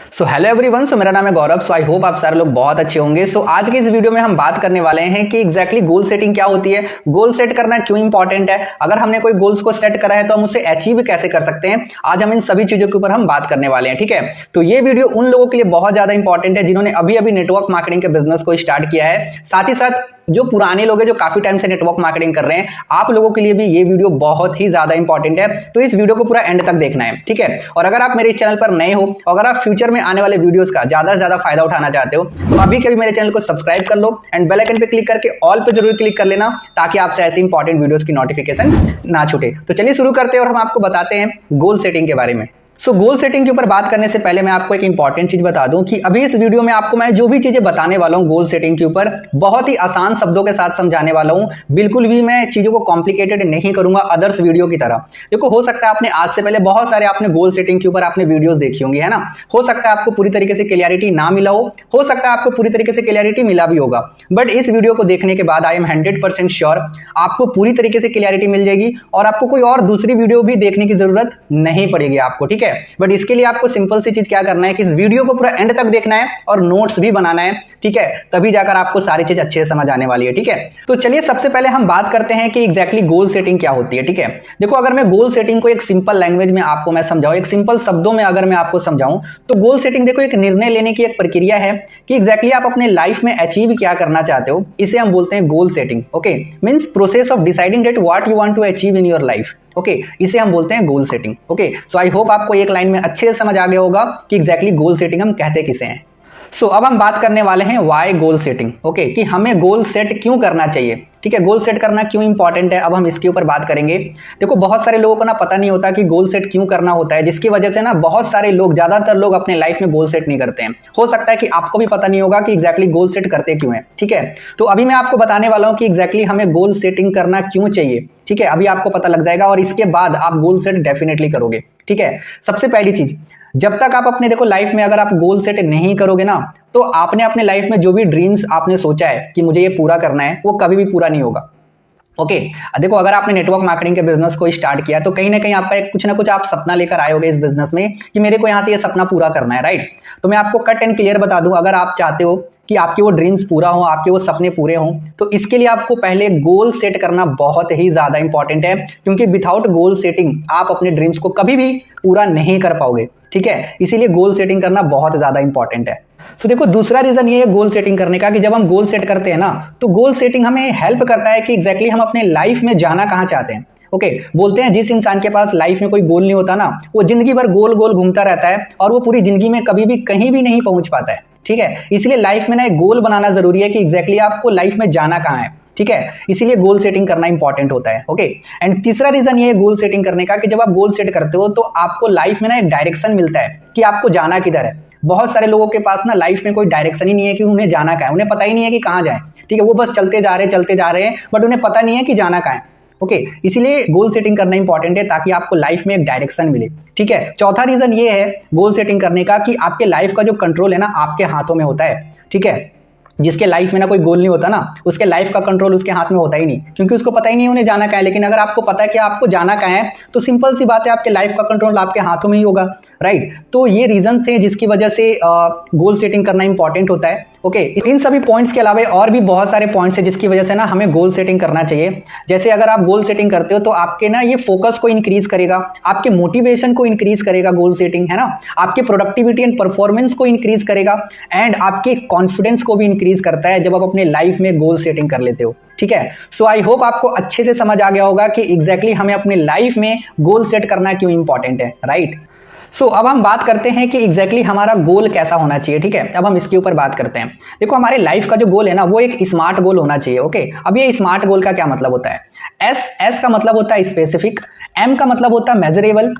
Hello everyone. मेरा नाम है गौरव। आई होप आप सारे लोग बहुत अच्छे होंगे। आज की इस वीडियो में हम बात करने वाले हैं कि एग्जैक्टली गोल सेटिंग क्या होती है, गोल सेट करना क्यों इंपॉर्टेंट है, अगर हमने कोई गोल्स को सेट करा है तो हम उसे अचीव कैसे कर सकते हैं। आज हम इन सभी चीजों के ऊपर हम बात करने वाले हैं। ठीक है, तो ये वीडियो उन लोगों के लिए बहुत ज्यादा इंपॉर्टेंट है जिन्होंने अभी अभी नेटवर्क मार्केटिंग के बिजनेस को स्टार्ट किया है। साथ ही साथ जो पुराने लोग हैं जो काफी टाइम से नेटवर्क मार्केटिंग कर रहे हैं, आप लोगों के लिए भी ये वीडियो बहुत ही ज्यादा इंपॉर्टेंट है। तो इस वीडियो को पूरा एंड तक देखना है। ठीक है, और अगर आप मेरे इस चैनल पर नए हो, अगर आप फ्यूचर में आने वाले वीडियोस का ज्यादा से ज्यादा फायदा उठाना चाहते हो तो अभी के अभी मेरे चैनल को सब्सक्राइब कर लो एंड बेल आइकन पे क्लिक करके ऑल पे जरूर क्लिक कर लेना ताकि आपसे ऐसे इंपॉर्टेंट वीडियोस की नोटिफिकेशन ना छूटे। तो चलिए शुरू करते हैं और हम आपको बताते हैं गोल सेटिंग के बारे में। गोल सेटिंग के ऊपर बात करने से पहले मैं आपको एक इंपॉर्टेंट चीज बता दूं कि अभी इस वीडियो में आपको मैं जो भी चीजें बताने वाला हूं गोल सेटिंग के ऊपर बहुत ही आसान शब्दों के साथ समझाने वाला हूं। बिल्कुल भी मैं चीजों को कॉम्प्लिकेटेड नहीं करूंगा अदर्स वीडियो की तरह। देखो, हो सकता है आपने आज से पहले बहुत सारे आपने गोल सेटिंग के ऊपर आपने वीडियोस देखी होंगी, है ना। हो सकता है आपको पूरी तरीके से क्लियरिटी ना मिला हो सकता है आपको पूरी तरीके से क्लियरिटी मिला भी होगा, बट इस वीडियो को देखने के बाद आई एम 100% श्योर आपको पूरी तरीके से क्लियरिटी मिल जाएगी और आपको कोई और दूसरी वीडियो भी देखने की जरूरत नहीं पड़ेगी आपको। ठीक है, बट इसके लिए आपको सिंपल सी चीज क्या करना है कि इस वीडियो को पूरा एंड तक देखना है और नोट्स भी बनाना है। ठीक है, तभी जाकर आपको सारी चीज अच्छे से समझ आने वाली है। ठीक है, तो चलिए सबसे पहले हम बात करते हैं कि एग्जैक्टली गोल सेटिंग क्या होती है। ठीक है, देखो, अगर मैं गोल सेटिंग को एक सिंपल लैंग्वेज में आपको मैं समझाऊं, एक सिंपल शब्दों में अगर मैं आपको समझाऊं तो गोल सेटिंग देखो एक निर्णय लेने की एक प्रक्रिया है कि एग्जैक्टली आप अपने लाइफ में अचीव क्या करना चाहते हो। इसे हम बोलते हैं goal setting. Okay, means process of deciding that what you want to achieve in your life. Okay, इसे हम बोलते हैं goal setting. Okay, so I hope आपको एक लाइन में अच्छे से समझ आ गया होगा कि एग्जैक्टली गोल सेटिंग हम कहते किसे हैं। अब हम बात करने वाले हैं व्हाई गोल सेटिंग। ओके, कि हमें गोल सेट क्यों करना चाहिए। ठीक है, गोल सेट करना क्यों इंपॉर्टेंट है, अब हम इसके ऊपर बात करेंगे। देखो, बहुत सारे लोगों को ना पता नहीं होता कि गोल सेट क्यों करना होता है, जिसकी वजह से ना बहुत सारे लोग, ज्यादातर लोग अपने लाइफ में गोल सेट नहीं करते हैं। हो सकता है कि आपको भी पता नहीं होगा कि एग्जैक्टली गोल सेट करते क्यों है। ठीक है, तो अभी मैं आपको बताने वाला हूं कि एग्जैक्टली हमें गोल सेटिंग करना क्यों चाहिए। ठीक है, अभी आपको पता लग जाएगा और इसके बाद आप गोल सेट डेफिनेटली करोगे। ठीक है, सबसे पहली चीज, जब तक आप अपने देखो लाइफ में अगर आप गोल सेट नहीं करोगे ना तो आपने अपने लाइफ में जो भी ड्रीम्स आपने सोचा है कि मुझे ये पूरा करना है वो कभी भी पूरा नहीं होगा। ओके, देखो, अगर आपने नेटवर्क मार्केटिंग के बिजनेस को स्टार्ट किया तो कहीं ना कहीं आपका एक कुछ ना कुछ आप सपना लेकर आए होगे इस बिजनेस में कि मेरे को यहाँ से ये सपना पूरा करना है, राइट। तो मैं आपको कट एंड क्लियर बता दूं, अगर आप चाहते हो कि आपके वो ड्रीम्स पूरा हो, आपके वो सपने पूरे हों, तो इसके लिए आपको पहले गोल सेट करना बहुत ही ज्यादा इंपॉर्टेंट है, क्योंकि विदाउट गोल सेटिंग आप अपने ड्रीम्स को कभी भी पूरा नहीं कर पाओगे। ठीक है, इसीलिए गोल सेटिंग करना बहुत ज्यादा इंपॉर्टेंट है। देखो, दूसरा रीजन ये है गोल सेटिंग करने का कि जब हम गोल सेट करते हैं ना तो गोल सेटिंग हमें हेल्प करता है कि एग्जैक्टली हम अपने लाइफ में जाना कहाँ चाहते हैं। ओके, बोलते हैं जिस इंसान के पास लाइफ में कोई गोल नहीं होता ना, वो जिंदगी भर गोल गोल घूमता रहता है और वो पूरी जिंदगी में कभी भी कहीं भी नहीं पहुंच पाता है। ठीक है, इसलिए लाइफ में ना एक गोल बनाना जरूरी है कि एग्जैक्टली आपको लाइफ में जाना कहाँ है। ठीक है, इसीलिए गोल सेटिंग करना इंपॉर्टेंट होता है। ओके, एंड तीसरा रीजन ये है गोल सेटिंग करने का कि जब आप गोल सेट करते हो तो आपको लाइफ में ना एक डायरेक्शन मिलता है कि आपको जाना किधर है। बहुत सारे लोगों के पास ना लाइफ में कोई डायरेक्शन ही नहीं है कि उन्हें जाना कहाँ है, उन्हें पता ही नहीं है कि कहाँ जाए। ठीक है, वो बस चलते जा रहे हैं बट उन्हें पता नहीं है कि जाना कहाँ है। ओके, इसीलिए गोल सेटिंग करना इंपॉर्टेंट है ताकि आपको लाइफ में एक डायरेक्शन मिले। ठीक है, चौथा रीजन ये है गोल सेटिंग करने का कि आपके लाइफ का जो कंट्रोल है ना आपके हाथों में होता है। ठीक है, जिसके लाइफ में ना कोई गोल नहीं होता ना उसके लाइफ का कंट्रोल उसके हाथ में होता ही नहीं, क्योंकि उसको पता ही नहीं उन्हें जाना कहाँ है। लेकिन अगर आपको पता है कि आपको जाना कहाँ है तो सिंपल सी बात है आपके लाइफ का कंट्रोल आपके हाथों में ही होगा, राइट। तो ये रीजन थे जिसकी वजह से गोल सेटिंग करना इंपॉर्टेंट होता है। ओके, इन सभी पॉइंट्स के अलावा और भी बहुत सारे पॉइंट्स हैं जिसकी वजह से ना हमें गोल सेटिंग करना चाहिए। जैसे अगर आप गोल सेटिंग करते हो तो आपके ना ये फोकस को इंक्रीज करेगा, आपके मोटिवेशन को इंक्रीज करेगा गोल सेटिंग, है ना, आपके प्रोडक्टिविटी एंड परफॉर्मेंस को इंक्रीज करेगा एंड आपके कॉन्फिडेंस को भी इंक्रीज करता है जब आप अपने लाइफ में गोल सेटिंग कर लेते हो। ठीक है, सो आई होप आपको अच्छे से समझ आ गया होगा कि एग्जैक्टली हमें अपने लाइफ में गोल सेट करना क्यों इंपॉर्टेंट है, राइट। अब हम बात करते हैं कि एग्जैक्टली हमारा गोल कैसा होना चाहिए। ठीक है, अब हम इसके ऊपर बात करते हैं। देखो, हमारे लाइफ का जो गोल है ना वो एक स्मार्ट गोल होना चाहिए। ओके, अब ये स्मार्ट गोल का क्या मतलब होता है। एस का मतलब होता है स्पेसिफिक, एम का मतलब होता है मेजरेबल,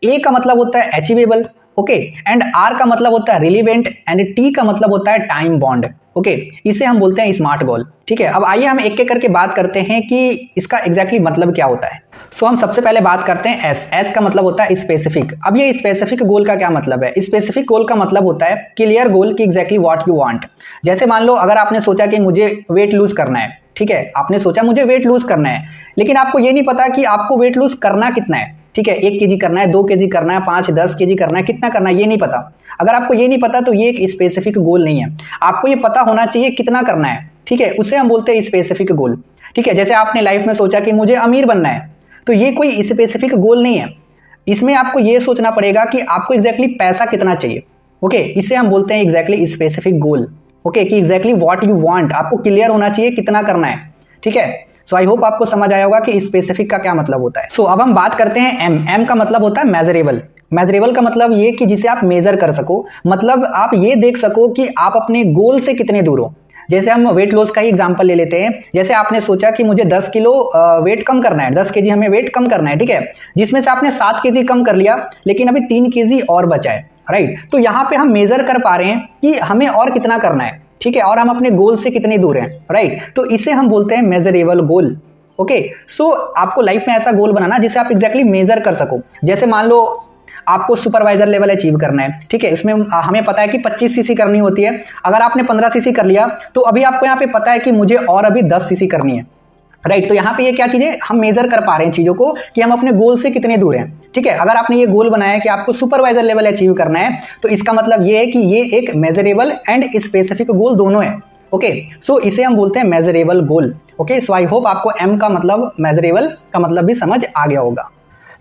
ए का मतलब होता है अचीवेबल, ओके, एंड आर का मतलब होता है रिलीवेंट एंड टी का मतलब होता है टाइम बॉन्ड। ओके, इसे हम बोलते हैं स्मार्ट गोल। ठीक है, अब आइए हम एक एक करके बात करते हैं कि इसका एग्जैक्टली मतलब क्या होता है। हम सबसे पहले बात करते हैं एस का मतलब होता है स्पेसिफिक। अब ये स्पेसिफिक गोल का क्या मतलब है। स्पेसिफिक गोल का मतलब होता है क्लियर गोल कि एग्जैक्टली व्हाट यू वांट। जैसे मान लो अगर आपने सोचा कि मुझे वेट लूज करना है, ठीक है, आपने सोचा मुझे वेट लूज करना है, लेकिन आपको ये नहीं पता कि आपको वेट लूज करना कितना है। ठीक है, 1 केजी करना है, 2 केजी करना है, 5 10 केजी करना है, कितना करना है ये नहीं पता। अगर आपको ये नहीं पता तो ये एक स्पेसिफिक गोल नहीं है। आपको ये पता होना चाहिए कितना करना है, ठीक है, उसे हम बोलते हैं स्पेसिफिक गोल। ठीक है, जैसे आपने लाइफ में सोचा कि मुझे अमीर बनना है, तो ये कोई स्पेसिफिक गोल नहीं है। इसमें आपको ये सोचना पड़ेगा कि आपको एग्जैक्टली पैसा कितना चाहिए। ओके, इसे हम बोलते हैं एग्जैक्टली स्पेसिफिक गोल। ओके, कि एग्जैक्टली व्हाट यू वांट, आपको क्लियर होना चाहिए कितना करना है। ठीक है, सो आई होप आपको समझ आया होगा कि स्पेसिफिक का क्या मतलब होता है। सो अब हम बात करते हैं एम का मतलब होता है मेजरेबल। मेजरेबल का मतलब ये कि जिसे आप मेजर कर सको, मतलब आप ये देख सको कि आप अपने गोल से कितने दूर हो। जैसे हम वेट लॉस का ही एग्जांपल ले लेते हैं। जैसे आपने सोचा कि मुझे 10 किलो वेट कम करना है, 10 केजी हमें वेट कम करना है, ठीक है, जिसमें से आपने 7 केजी कम कर लिया, लेकिन अभी 3 केजी और बचा है, राइट। तो यहाँ पे हम मेजर कर पा रहे हैं कि हमें और कितना करना है, ठीक है, और हम अपने गोल से कितने दूर हैं, राइट। तो इसे हम बोलते हैं मेजरेबल गोल। ओके, सो आपको लाइफ में ऐसा गोल बनाना जिसे आप एग्जैक्टली मेजर कर सको। जैसे मान लो आपको सुपरवाइजर लेवल अचीव करना है, ठीक है, इसमें हमें पता है कि 25 सीसी करनी होती है। अगर आपने 15 सीसी कर लिया तो अभी आपको यहाँ पे पता है कि मुझे और अभी 10 सीसी करनी है, राइट। तो यहाँ पे ये क्या चीज है, हम मेजर कर पा रहे हैं चीजों को कि हम अपने गोल से कितने दूर हैं। ठीक है, अगर आपने ये गोल बनाया है कि आपको सुपरवाइजर लेवल अचीव करना है, तो इसका मतलब ये है कि ये एक मेजरेबल एंड स्पेसिफिक गोल दोनों है। ओके, सो इसे हम बोलते हैं measurable goal. Okay, so I hope आपको एम का मतलब, मेजरेबल का मतलब भी समझ आ गया होगा।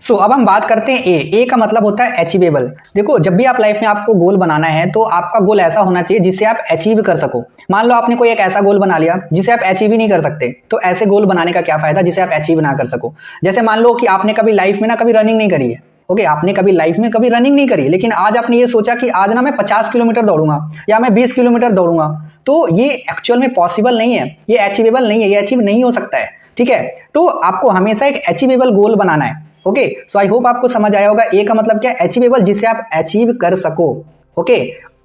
सो अब हम बात करते हैं ए का मतलब होता है अचीवेबल। देखो, जब भी आप लाइफ में आपको गोल बनाना है तो आपका गोल ऐसा होना चाहिए जिसे आप अचीव कर सको। मान लो आपने कोई एक ऐसा गोल बना लिया जिसे आप अचीव ही नहीं कर सकते, तो ऐसे गोल बनाने का क्या फायदा जिसे आप अचीव ना कर सको। जैसे मान लो कि आपने कभी लाइफ में ना कभी रनिंग नहीं करी है। ओके, आपने कभी लाइफ में कभी रनिंग नहीं करी, लेकिन आज आपने ये सोचा कि आज ना मैं 50 किलोमीटर दौड़ूंगा या मैं 20 किलोमीटर दौड़ूंगा, तो ये एक्चुअल में पॉसिबल नहीं है, ये अचीवेबल नहीं है, ये अचीव नहीं हो सकता है। ठीक है, तो आपको हमेशा एक अचीवेबल गोल बनाना है। ओके, सो आई होप आपको समझ आया होगा। ए का मतलब क्या है, अचीवेबल, जिसे आप अचीव कर सको। ओके,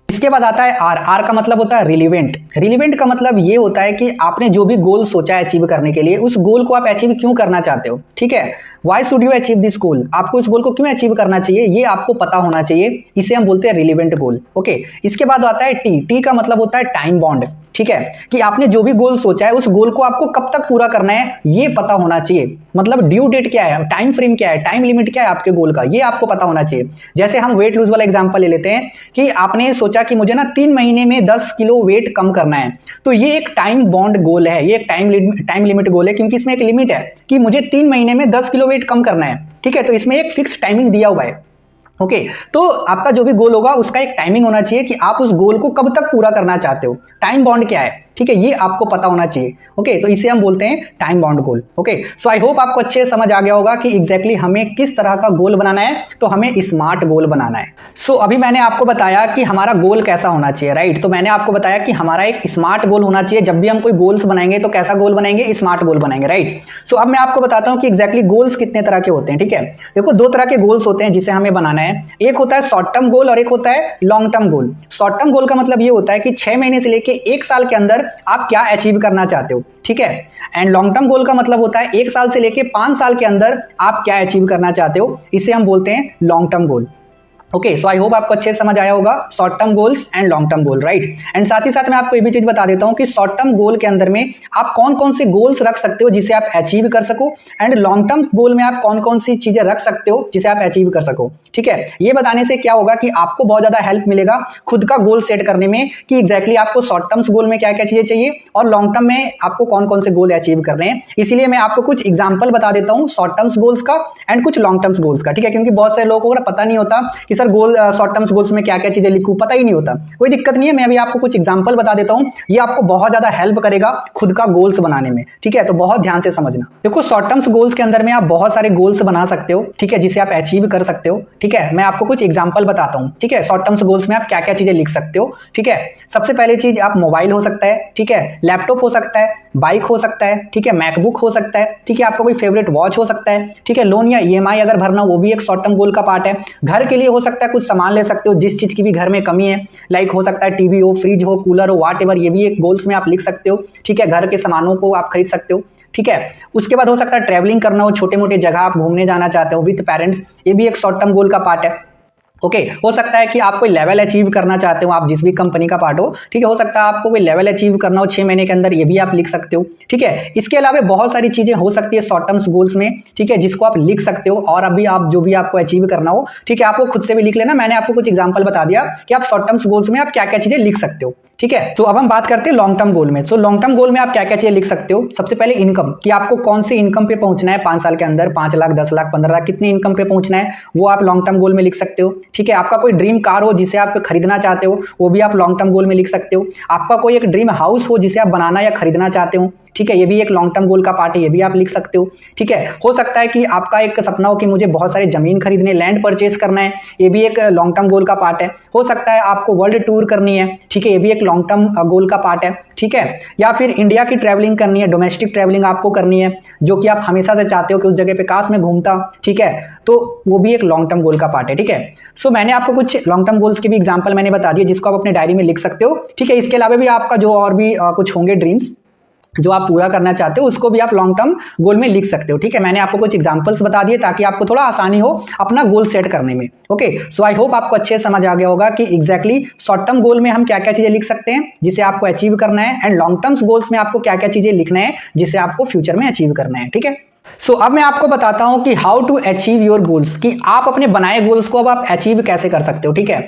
इसके बाद आता है आर का मतलब होता है रिलीवेंट। रिलीवेंट का मतलब ये होता है कि आपने जो भी गोल सोचा है अचीव करने के लिए, उस गोल को आप अचीव क्यों करना चाहते हो। ठीक है, why should you achieve this goal, आपको इस गोल को क्यों अचीव करना चाहिए, ये आपको पता होना चाहिए। इसे हम बोलते हैं रिलीवेंट गोल। ओके, इसके बाद आता है टी का मतलब होता है टाइम बॉन्ड। ठीक है, कि आपने जो भी गोल सोचा है उस गोल को आपको कब तक पूरा करना है ये पता होना चाहिए। मतलब ड्यू डेट क्या है, टाइम फ्रेम क्या है, टाइम लिमिट क्या है आपके गोल का, ये आपको पता होना चाहिए। जैसे हम वेट लूज वाला एग्जांपल ले लेते हैं कि आपने सोचा कि मुझे ना 3 महीने में 10 किलो वेट कम करना है, तो ये एक टाइम बॉन्ड गोल है, ये एक टाइम लिमिट गोल है, क्योंकि इसमें एक लिमिट है कि मुझे 3 महीने में 10 किलो वेट कम करना है। ठीक है, तो इसमें एक फिक्स टाइमिंग दिया हुआ है। ओके, तो आपका जो भी गोल होगा उसका एक टाइमिंग होना चाहिए कि आप उस गोल को कब तक पूरा करना चाहते हो, टाइम बॉन्ड क्या है। ठीक है, ये आपको पता होना चाहिए। ओके, तो इसे हम बोलते हैं time bound goal. Okay, so I hope आपको अच्छे समझ आ गया होगा कि एग्जैक्टली हमें किस तरह का गोल बनाना है। तो हमें स्मार्ट गोल बनाना है। सो अभी मैंने आपको बताया कि हमारा गोल कैसा होना चाहिए, राइट। तो मैंने आपको बताया कि हमारा एक स्मार्ट गोल होना चाहिए। जब भी हम कोई गोल्स बनाएंगे तो कैसा गोल बनाएंगे, स्मार्ट गोल बनाएंगे, राइट। सो अब मैं आपको बताता हूं कि एग्जैक्टली गोल्स कितने तरह के होते हैं। ठीक है, देखो, 2 तरह के गोल्स होते हैं जिसे हमें बनाना है। एक होता है शॉर्ट टर्म गोल और एक होता है long term goal. Short term goal का मतलब ये होता है कि 6 महीने से लेके 1 साल के अंदर आप क्या अचीव करना चाहते हो। ठीक है, एंड लॉन्ग टर्म गोल का मतलब होता है 1 साल से लेके 5 साल के अंदर आप क्या अचीव करना चाहते हो, इसे हम बोलते हैं long term goal. Okay, so I hope आपको अच्छे से समझ आया होगा short term goals and long term goal, right. And साथ ही साथ मैं आपको ये भी चीज बता देता हूं कि शॉर्ट टर्म गोल के अंदर में आप कौन कौन से गोल्स रख सकते हो जिसे आप अचीव कर सको, एंड लॉन्ग टर्म गोल में आप कौन कौन सी चीजें रख सकते हो जिसे आप अचीव कर सको। ठीक है, ये बताने से क्या होगा कि आपको बहुत ज्यादा हेल्प मिलेगा खुद का गोल सेट करने में कि एग्जैक्टली आपको शॉर्ट टर्म्स गोल में क्या क्या चीजें चाहिए और लॉन्ग टर्म में आपको कौन कौन से गोल अचीव करने हैं। इसीलिए मैं आपको कुछ एग्जाम्पल बता देता हूँ शॉर्ट टर्म्स गोल्स का एंड कुछ लॉन्ग टर्म्स गोल्स का। ठीक है, क्योंकि बहुत सारे लोगों को पता नहीं होता कि सर गोल शॉर्ट गोल्स में क्या क्या चीजें लिखूं, पता ही नहीं होता। कोई दिक्कत नहीं है, मैं अभी आपको कुछ एग्जांपल बता देता हूं, ये आपको बहुत ज्यादा हेल्प करेगा खुद का गोल्स बनाने में। ठीक है, तो बहुत ध्यान से समझना। देखो, शॉर्ट टर्म्स गोल्स के अंदर में आप बहुत सारे गोल्स बना सकते हो, ठीक है, जिसे आप अचीव कर सकते हो। ठीक है, मैं आपको कुछ एग्जांपल बताता हूं। ठीक है, शॉर्ट टर्म्स गोल्स में आप क्या क्या चीजें लिख सकते हो। ठीक है, सबसे पहले चीज आप मोबाइल हो सकता है, ठीक है, लैपटॉप हो सकता है, बाइक हो सकता है, ठीक है, मैकबुक हो सकता है, ठीक है, आपका कोई फेवरेट वॉच हो सकता है, ठीक है, लोन या ईएमआई अगर भरना वो भी एक शॉर्ट टर्म गोल का पार्ट है। घर के लिए हो सकता है, कुछ सामान ले सकते हो जिस चीज की भी घर में कमी है, लाइक हो सकता है टीवी हो, फ्रिज हो, कूलर हो, व्हाटएवर, ये भी एक गोल्स में आप लिख सकते हो। ठीक है, घर के सामानों को आप खरीद सकते हो। ठीक है, उसके बाद हो सकता है ट्रैवलिंग करना हो, छोटे मोटे जगह आप घूमने जाना चाहते हो विद पेरेंट्स, ये भी एक शॉर्ट टर्म गोल का पार्ट है। ओके हो सकता है कि आप कोई लेवल अचीव करना चाहते हो, आप जिस भी कंपनी का पार्ट हो, ठीक है, हो सकता है आपको कोई लेवल अचीव करना हो 6 महीने के अंदर, ये भी आप लिख सकते हो, ठीक है। इसके अलावा बहुत सारी चीजें हो सकती है शॉर्ट टर्म्स गोल्स में, ठीक है, जिसको आप लिख सकते हो और अभी आप जो भी आपको अचीव करना हो, ठीक है, आपको खुद से भी लिख लेना। मैंने आपको कुछ एग्जांपल बता दिया कि आप शॉर्ट टर्म्स गोल्स में आप क्या क्या चीजें लिख सकते हो, ठीक है। तो अब हम बात करते हैं लॉन्ग टर्म गोल में। तो लॉन्ग टर्म गोल में आप क्या क्या चीजें लिख सकते हो। सबसे पहले इनकम, कि आपको कौन सी इनकम पे पहुंचना है 5 साल के अंदर, 5 लाख, 10 लाख, 15 लाख, कितनी इनकम पे पहुंचना है, वो आप लॉन्ग टर्म गोल में लिख सकते हो, ठीक है। आपका कोई ड्रीम कार हो जिसे आप खरीदना चाहते हो, वो भी आप लॉन्ग टर्म गोल में लिख सकते हो। आपका कोई एक ड्रीम हाउस हो जिसे आप बनाना या खरीदना चाहते हो, ठीक है, ये भी एक लॉन्ग टर्म गोल का पार्ट है, ये भी आप लिख सकते हो, ठीक है। हो सकता है कि आपका एक सपना हो कि मुझे बहुत सारी जमीन खरीदने, लैंड परचेज करना है, ये भी एक लॉन्ग टर्म गोल का पार्ट है। हो सकता है आपको वर्ल्ड टूर करनी है, ठीक है, ये भी एक लॉन्ग टर्म गोल का पार्ट है, ठीक है। या फिर इंडिया की ट्रैवलिंग करनी है, डोमेस्टिक ट्रैवलिंग आपको करनी है, जो कि आप हमेशा से चाहते हो कि उस जगह पे काश मैं घूमता, ठीक है, तो वो भी एक लॉन्ग टर्म गोल का पार्ट है, ठीक है। सो मैंने आपको कुछ लॉन्ग टर्म गोल्स के भी एग्जांपल मैंने बता दिए, जिसको आप अपने डायरी में लिख सकते हो, ठीक है। इसके अलावा भी आपका जो और भी कुछ होंगे ड्रीम्स जो आप पूरा करना चाहते हो, उसको भी आप लॉन्ग टर्म गोल में लिख सकते हो, ठीक है। मैंने आपको कुछ एग्जांपल्स बता दिए ताकि आपको थोड़ा आसानी हो अपना गोल सेट करने में। ओके, सो आई होप आपको अच्छे से समझ आ गया होगा कि एग्जैक्टली शॉर्ट टर्म गोल में हम क्या क्या चीजें लिख सकते हैं जिसे आपको अचीव करना है, एंड लॉन्ग टर्म गोल्स में आपको क्या क्या चीजें लिखना है जिसे आपको फ्यूचर में अचीव करना है, ठीक है। सो अब मैं आपको बताता हूं कि how to achieve your goals, कि आप अपने बनाए गोल्स को अब आप अचीव कैसे कर सकते हो, ठीक है।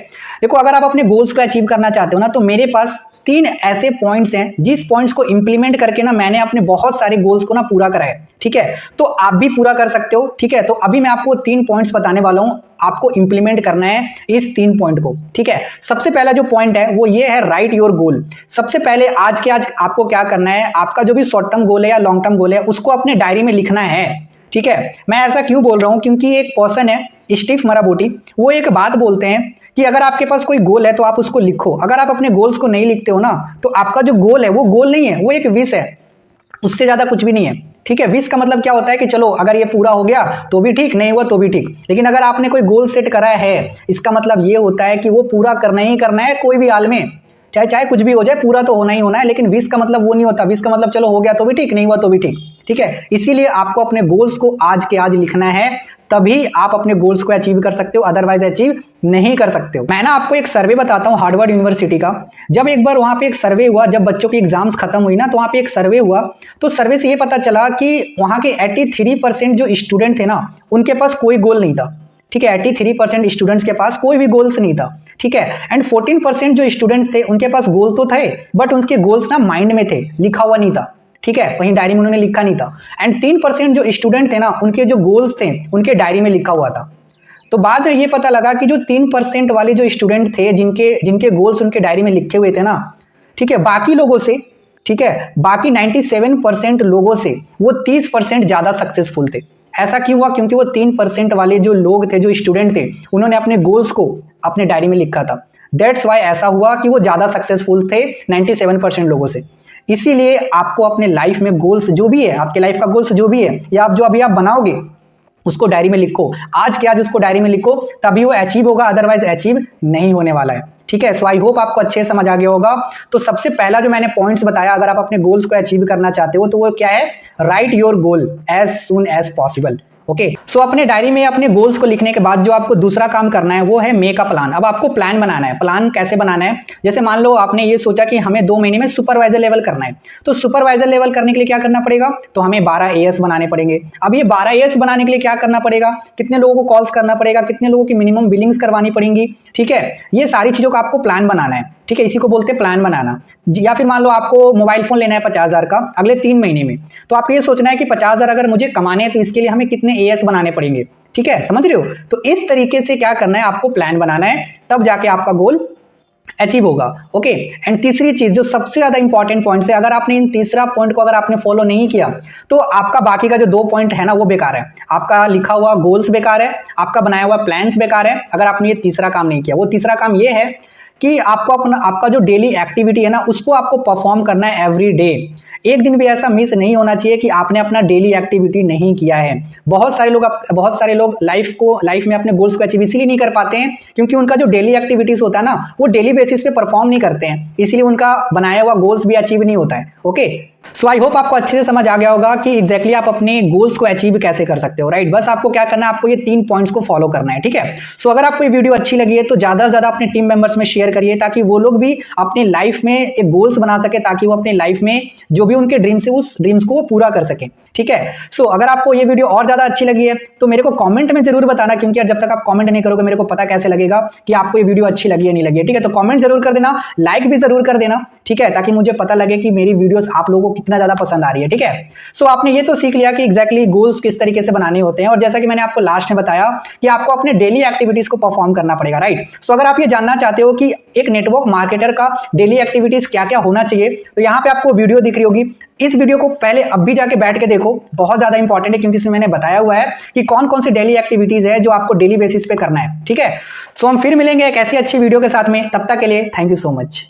देखो, अगर आप अपने गोल्स को अचीव करना चाहते हो ना, तो मेरे पास 3 ऐसे पॉइंट्स हैं जिस पॉइंट्स को इंप्लीमेंट करके ना मैंने अपने बहुत सारे गोल्स को ना पूरा करा है, ठीक है। तो आप भी पूरा कर सकते हो, ठीक है। तो अभी मैं आपको 3 पॉइंट्स बताने वाला हूं, आपको इंप्लीमेंट करना है इस 3 पॉइंट को, ठीक है। सबसे पहला जो पॉइंट है वो ये है, राइट योर गोल। सबसे पहले आज के आज आपको क्या करना है, आपका जो भी शॉर्ट टर्म गोल है या लॉन्ग टर्म गोल है उसको अपने डायरी में लिखना है, ठीक है। मैं ऐसा क्यों बोल रहा हूं, क्योंकि एक पर्सन है स्टीव मराबोटी, वो एक बात बोलते हैं कि अगर आपके पास कोई गोल है तो आप उसको लिखो। अगर आप अपने गोल्स को नहीं लिखते हो ना, तो आपका जो गोल है वो गोल नहीं है, वो एक विश है, उससे ज्यादा कुछ भी नहीं है, ठीक है। विश का मतलब क्या होता है कि चलो अगर ये पूरा हो गया तो भी ठीक, नहीं हुआ तो भी ठीक। लेकिन अगर आपने कोई गोल सेट करा है, इसका मतलब ये होता है कि वो पूरा करना ही करना है, कोई भी हाल में, चाहे चाहे कुछ भी हो जाए, पूरा तो होना ही होना है। लेकिन विश का मतलब वो नहीं होता, विश का मतलब चलो हो गया तो भी ठीक, नहीं हुआ तो भी ठीक, ठीक है। इसीलिए आपको अपने गोल्स को आज के आज लिखना है, तभी आप अपने गोल्स को अचीव कर सकते हो, अदरवाइज अचीव नहीं कर सकते हो। मैं ना आपको एक सर्वे बताता हूं हार्वर्ड यूनिवर्सिटी का। जब एक बार वहां पे एक सर्वे हुआ, जब बच्चों की एग्जाम्स खत्म हुई ना, तो वहां पे एक सर्वे हुआ, तो सर्वे से ये पता चला कि वहां के 83% जो स्टूडेंट थे ना, उनके पास कोई गोल नहीं था, ठीक है। 83% स्टूडेंट्स के पास कोई भी गोल्स नहीं था, ठीक है। एंड 14% जो स्टूडेंट्स थे उनके पास गोल तो थे, बट उनके गोल्स ना माइंड में थे, लिखा हुआ नहीं था, ठीक है, वहीं डायरी में उन्होंने लिखा नहीं था। एंड 3% जो स्टूडेंट थे ना, उनके जो गोल्स थे उनके डायरी में लिखा हुआ था। तो बाद में ये पता लगा कि जो 3% वाले जो स्टूडेंट थे, जिनके गोल्स उनके डायरी में लिखे हुए थे ना, ठीक है, बाकी लोगों से, ठीक है, बाकी 97% लोगों से वो 30% ज्यादा सक्सेसफुल थे। ऐसा क्यों हुआ, क्योंकि वो 3% वाले जो लोग थे, जो स्टूडेंट थे, उन्होंने अपने गोल्स को अपने डायरी में लिखा था। दैट्स वाई ऐसा हुआ कि वो ज्यादा सक्सेसफुल थे 97% लोगों से। इसीलिए आपको अपने लाइफ में गोल्स जो भी है, आपके लाइफ का गोल्स जो भी है, या आप जो अभी आप बनाओगे उसको डायरी में लिखो, आज के आज उसको डायरी में लिखो, तभी वो अचीव होगा, अदरवाइज अचीव नहीं होने वाला है, ठीक है। सो आई होप आपको अच्छे से समझ आ गया होगा। तो सबसे पहला जो मैंने पॉइंट्स बताया, अगर आप अपने गोल्स को अचीव करना चाहते हो तो वो क्या है, write your goal as soon as possible. Okay, so अपने डायरी में अपने गोल्स को लिखने के बाद जो आपको दूसरा काम करना है वो है मेक अ प्लान। अब आपको प्लान बनाना है। प्लान कैसे बनाना है, जैसे मान लो आपने ये सोचा कि हमें 2 महीने में सुपरवाइजर लेवल करना है, तो सुपरवाइजर लेवल करने के लिए क्या करना पड़ेगा, तो हमें 12 AS बनाने पड़ेंगे। अब ये 12 AS बनाने के लिए क्या करना पड़ेगा, कितने लोगों को कॉल्स करना पड़ेगा, कितने लोगों की मिनिमम बिलिंग्स करवानी पड़ेंगी, ठीक है। ये सारी चीजों का आपको प्लान बनाना है, ठीक है, इसी को बोलते हैं प्लान बनाना। या फिर मान लो आपको मोबाइल फोन लेना है 50,000 का अगले 3 महीने में, तो आपको ये सोचना है कि 50,000 अगर मुझे कमाने हैं तो इसके लिए हमें कितने AS बनाने पड़ेंगे, ठीक है, समझ रहे हो। तो इस तरीके से क्या करना है, आपको प्लान बनाना है, तब जाके आपका गोल अचीव होगा। ओके, एंड तीसरी चीज जो सबसे ज्यादा इंपॉर्टेंट पॉइंट है, अगर आपने इन तीसरा पॉइंट को अगर आपने फॉलो नहीं किया तो आपका बाकी का जो 2 पॉइंट है ना वो बेकार है। आपका लिखा हुआ गोल्स बेकार है, आपका बनाया हुआ प्लान्स बेकार है, अगर आपने ये तीसरा काम नहीं किया। वो तीसरा काम ये है कि आपको आपका जो डेली एक्टिविटी है ना उसको आपको परफॉर्म करना है एवरी डे। एक दिन भी ऐसा मिस नहीं होना चाहिए कि आपने अपना डेली एक्टिविटी नहीं किया है। बहुत सारे लोग लाइफ में अपने गोल्स को अचीव इसीलिए नहीं कर पाते हैं क्योंकि उनका जो डेली एक्टिविटीज होता है ना, वो डेली बेसिस पे परफॉर्म नहीं करते हैं, इसलिए उनका बनाया हुआ गोल्स भी अचीव नहीं होता है। ओके, सो आई होप आपको अच्छे से समझ आ गया होगा कि एग्जैक्टली आप अपने गोल्स को अचीव कैसे कर सकते हो, राइट। बस आपको क्या करना है, आपको ये 3 पॉइंट्स को फॉलो करना है, ठीक है। सो अगर आपको ये वीडियो अच्छी लगी है तो ज्यादा से ज्यादा अपने टीम मेंबर्स में शेयर करिए ताकि वो लोग भी अपनी लाइफ में एक गोल्स बना सके, ताकि वो अपनी लाइफ में जो भी उनके ड्रीम्स है उस ड्रीम्स को वो पूरा कर सके, ठीक है। सो अगर आपको ये वीडियो और ज्यादा अच्छी लगी है तो मेरे को कमेंट में जरूर बताना, क्योंकि जब तक आप कमेंट नहीं करोगे मेरे को पता कैसे लगेगा कि आपको ये वीडियो अच्छी लगी है नहीं लगी है, ठीक है। तो कमेंट जरूर कर देना, लाइक भी जरूर कर देना, ठीक है, ताकि मुझे पता लगे कि मेरी वीडियोस आप लोगों को कितना ज्यादा पसंद आ रही है, ठीक है। सो आपने ये तो सीख लिया कि एग्जैक्टली गोल्स किस तरीके से बनाने होते हैं, और जैसा कि मैंने आपको लास्ट में बताया कि आपको अपने डेली एक्टिविटीज को परफॉर्म करना पड़ेगा, राइट। सो अगर आप ये जानना चाहते हो कि एक नेटवर्क मार्केटर का डेली एक्टिविटीज क्या क्या होना चाहिए, तो यहाँ पे आपको वीडियो दिख रही होगी। इस वीडियो को पहले अब भी जाके बैठ के देखो, बहुत ज्यादा इंपॉर्टेंट है, क्योंकि इसमें मैंने बताया हुआ है कि कौन कौन सी डेली एक्टिविटीज है जो आपको डेली बेसिस पे करना है, ठीक है। सो हम फिर मिलेंगे एक ऐसी अच्छी वीडियो के साथ में, तब तक के लिए थैंक यू सो मच।